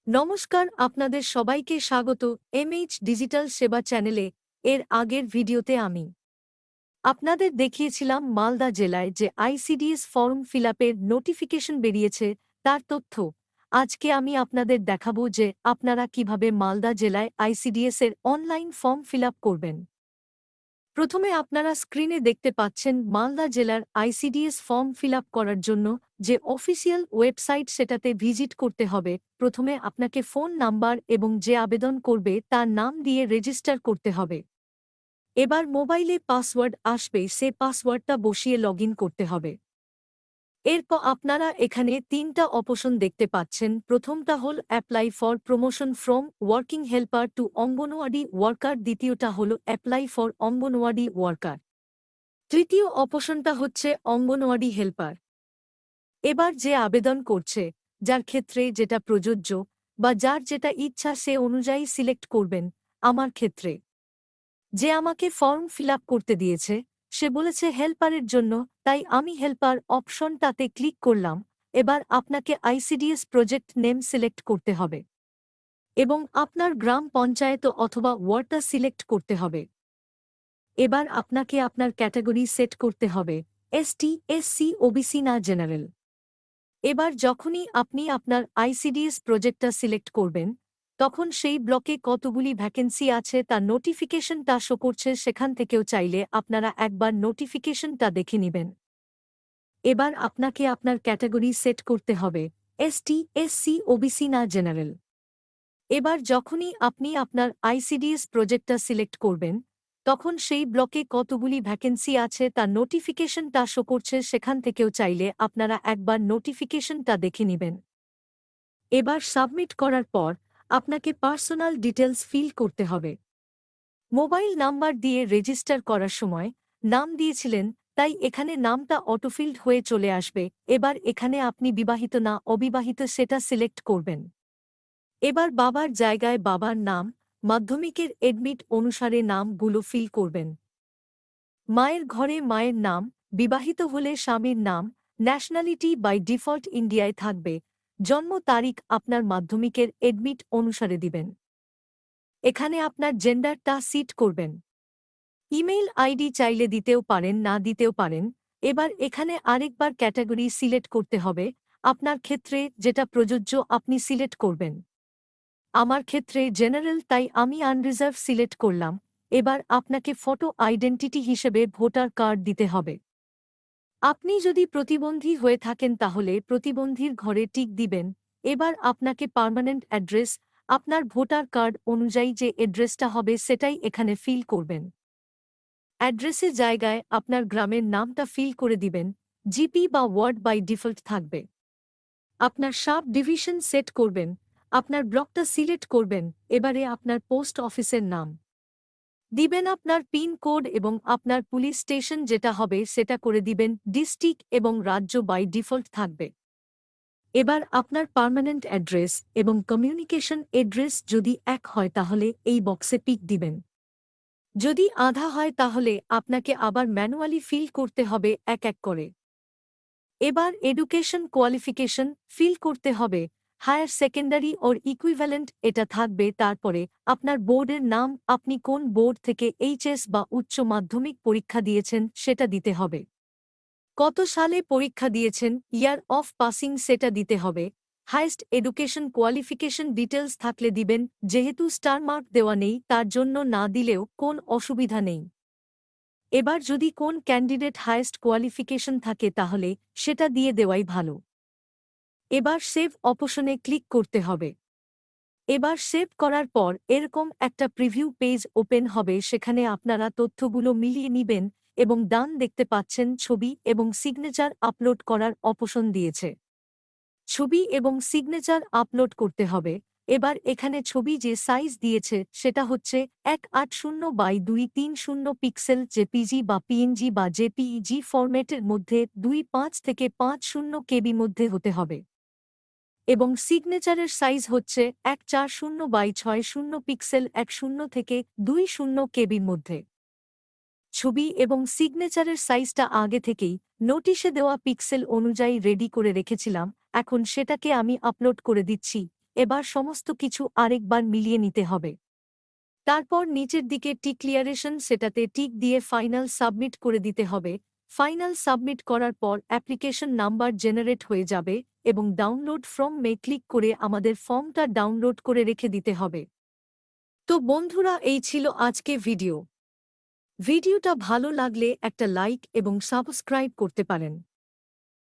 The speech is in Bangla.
নমস্কার, আপনাদের সবাইকে স্বাগত এমএইচ ডিজিটাল সেবা চ্যানেলে। এর আগের ভিডিওতে আমি আপনাদের দেখিয়েছিলাম মালদা জেলায় যে আইসিডিএস ফর্ম ফিলআপের নোটিফিকেশন বেরিয়েছে তার তথ্য। আজকে আমি আপনাদের দেখাবো যে আপনারা কিভাবে মালদা জেলায় আইসিডিএস এর অনলাইন ফর্ম ফিলআপ করবেন। প্রথমে আপনারা স্ক্রিনে দেখতে পাচ্ছেন মালদা জেলার আইসিডিএস ফর্ম ফিলআপ করার জন্য যে অফিসিয়াল ওয়েবসাইট, সেটাতে ভিজিট করতে হবে। প্রথমে আপনাকে ফোন নাম্বার এবং যে আবেদন করবে তার নাম দিয়ে রেজিস্টার করতে হবে। এবার মোবাইলে পাসওয়ার্ড আসবে, সে পাসওয়ার্ডটা বসিয়ে লগইন করতে হবে। এরপর আপনারা এখানে তিনটা অপশন দেখতে পাচ্ছেন। প্রথমটা হল apply for promotion from working helper to Anganwadi worker, দ্বিতীয়টা হল অ্যাপ্লাই ফর অঙ্গনওয়াড়ি ওয়ার্কার, তৃতীয় অপশনটা হচ্ছে অঙ্গনওয়াড়ি হেল্পার। এবার যে আবেদন করছে, যার ক্ষেত্রে যেটা প্রযোজ্য বা যার যেটা ইচ্ছা সে অনুযায়ী সিলেক্ট করবেন। আমার ক্ষেত্রে যে আমাকে ফর্ম ফিলআপ করতে দিয়েছে সে বলেছে হেল্পারের জন্য, তাই আমি হেল্পার অপশনটাতে ক্লিক করলাম। এবার আপনাকে আইসিডিএস প্রজেক্ট নেম সিলেক্ট করতে হবে এবং আপনার গ্রাম পঞ্চায়েত অথবা ওয়ার্ডটা সিলেক্ট করতে হবে। এবার আপনাকে আপনার ক্যাটাগরি সেট করতে হবে, এসটি, এসসি, ওবিসি না জেনারেল। এবার যখনই আপনি আপনার আইসিডিএস প্রজেক্টটা সিলেক্ট করবেন, তখন সেই ব্লকে কতগুলি ভ্যাকেন্সি আছে তার নোটিফিকেশনটা শো করছে, সেখান থেকেও চাইলে আপনারা একবার নোটিফিকেশনটা দেখে নেবেন। এবার আপনাকে আপনার ক্যাটাগরি সেট করতে হবে, এসটি, এসসি, ওবিসি না জেনারেল। এবার যখনই আপনি আপনার আইসিডিএস প্রজেক্টটা সিলেক্ট করবেন, তখন সেই ব্লকে কতগুলি ভ্যাকেন্সি আছে তার নোটিফিকেশনটা শো করছে, সেখান থেকেও চাইলে আপনারা একবার নোটিফিকেশনটা দেখে নেবেন। এবার সাবমিট করার পর আপনাকে পার্সোনাল ডিটেলস ফিল করতে হবে। মোবাইল নাম্বার দিয়ে রেজিস্টার করার সময় নাম দিয়েছিলেন, তাই এখানে নামটা অটোফিল্ড হয়ে চলে আসবে। এবার এখানে আপনি বিবাহিত না অবিবাহিত সেটা সিলেক্ট করবেন। এবার বাবার জায়গায় বাবার নাম, মাধ্যমিকের এডমিট অনুসারে নামগুলো ফিল করবেন। মায়ের ঘরে মায়ের নাম, বিবাহিত হলে স্বামীর নাম, ন্যাশনালিটি বাই ডিফল্ট ইন্ডিয়ায় থাকবে, জন্ম তারিখ আপনার মাধ্যমিকের এডমিট অনুসারে দিবেন। এখানে আপনার জেন্ডারটা সিট করবেন। ইমেইল আইডি চাইলে দিতেও পারেন, না দিতেও পারেন। এবার এখানে আরেকবার ক্যাটাগরি সিলেক্ট করতে হবে, আপনার ক্ষেত্রে যেটা প্রযোজ্য আপনি সিলেক্ট করবেন। আমার ক্ষেত্রে জেনারেল, তাই আমি আনরিজার্ভ সিলেক্ট করলাম। এবার আপনাকে ফটো আইডেন্টিটি হিসেবে ভোটার কার্ড দিতে হবে। আপনি যদি প্রতিবন্ধী হয়ে থাকেন তাহলে প্রতিবন্ধীর ঘরে টিক দিবেন। এবার আপনাকে পার্মানেন্ট অ্যাড্রেস, আপনার ভোটার কার্ড অনুযায়ী যে অ্যাড্রেসটা হবে সেটাই এখানে ফিল করবেন। অ্যাড্রেসের জায়গায় আপনার গ্রামের নামটা ফিল করে দিবেন। জিপি বা ওয়ার্ড বাই ডিফল্ট থাকবে। আপনার সাব ডিভিশন সেট করবেন, আপনার ব্লকটা সিলেক্ট করবেন। এবারে আপনার পোস্ট অফিসের নাম দিবেন, আপনার পিন কোড এবং আপনার পুলিশ স্টেশন যেটা হবে সেটা করে দিবেন। ডিস্ট্রিক্ট এবং রাজ্য বাই ডিফল্ট থাকবে। এবার আপনার পার্মানেন্ট অ্যাড্রেস এবং কমিউনিকেশন অ্যাড্রেস যদি এক হয় তাহলে এই বক্সে টিক দিবেন। যদি আধা হয় তাহলে আপনাকে আবার ম্যানুয়ালি ফিল করতে হবে এক এক করে। এবার এডুকেশন কোয়ালিফিকেশন ফিল করতে হবে, হায়ার সেকেন্ডারি ওর ইকুইভ্যালেন্ট এটা থাকবে। তারপরে আপনার বোর্ডের নাম, আপনি কোন বোর্ড থেকে এইচএস বা উচ্চ মাধ্যমিক পরীক্ষা দিয়েছেন সেটা দিতে হবে। কত সালে পরীক্ষা দিয়েছেন, ইয়ার অফ পাসিং সেটা দিতে হবে। হাইস্ট এডুকেশন কোয়ালিফিকেশন ডিটেলস থাকলে দিবেন, যেহেতু স্টার মার্ক দেওয়া নেই তার জন্য না দিলেও কোন অসুবিধা নেই। এবার যদি কোন ক্যান্ডিডেট হাইয়েস্ট কোয়ালিফিকেশন থাকে তাহলে সেটা দিয়ে দেওয়াই ভালো। এবার সেভ অপশনে ক্লিক করতে হবে। এবার সেভ করার পর এরকম একটা প্রিভিউ পেজ ওপেন হবে, সেখানে আপনারা তথ্যগুলো মিলিয়ে নিবেন এবং ডান দেখতে পাচ্ছেন ছবি এবং সিগনেচার আপলোড করার অপশন দিয়েছে। ছবি এবং সিগনেচার আপলোড করতে হবে। এবার এখানে ছবি যে সাইজ দিয়েছে সেটা হচ্ছে 180 বাই 230 পিক্সেল, জেপিজি বা পিএনজি বা জেপিইজি ফরম্যাটের মধ্যে 25 থেকে 50 কেবি মধ্যে হতে হবে এবং সিগনেচারের সাইজ হচ্ছে 140 বাই 60 পিক্সেল, 10 থেকে 20 কেবির মধ্যে। ছবি এবং সিগনেচারের সাইজটা আগে থেকেই নোটিশে দেওয়া পিক্সেল অনুযায়ী রেডি করে রেখেছিলাম, এখন সেটাকে আমি আপলোড করে দিচ্ছি। এবার সমস্ত কিছু আরেকবার মিলিয়ে নিতে হবে। তারপর নিচের দিকে টিক্লিয়ারেশন সেটাতে টিক দিয়ে ফাইনাল সাবমিট করে দিতে হবে। ফাইনাল সাবমিট করার পর অ্যাপ্লিকেশন নাম্বার জেনারেট হয়ে যাবে এবং ডাউনলোড ফ্রম মে ক্লিক করে আমাদের ফর্মটা ডাউনলোড করে রেখে দিতে হবে। তো বন্ধুরা, এই ছিল আজকে ভিডিওটা ভালো লাগলে একটা লাইক এবং সাবস্ক্রাইব করতে পারেন।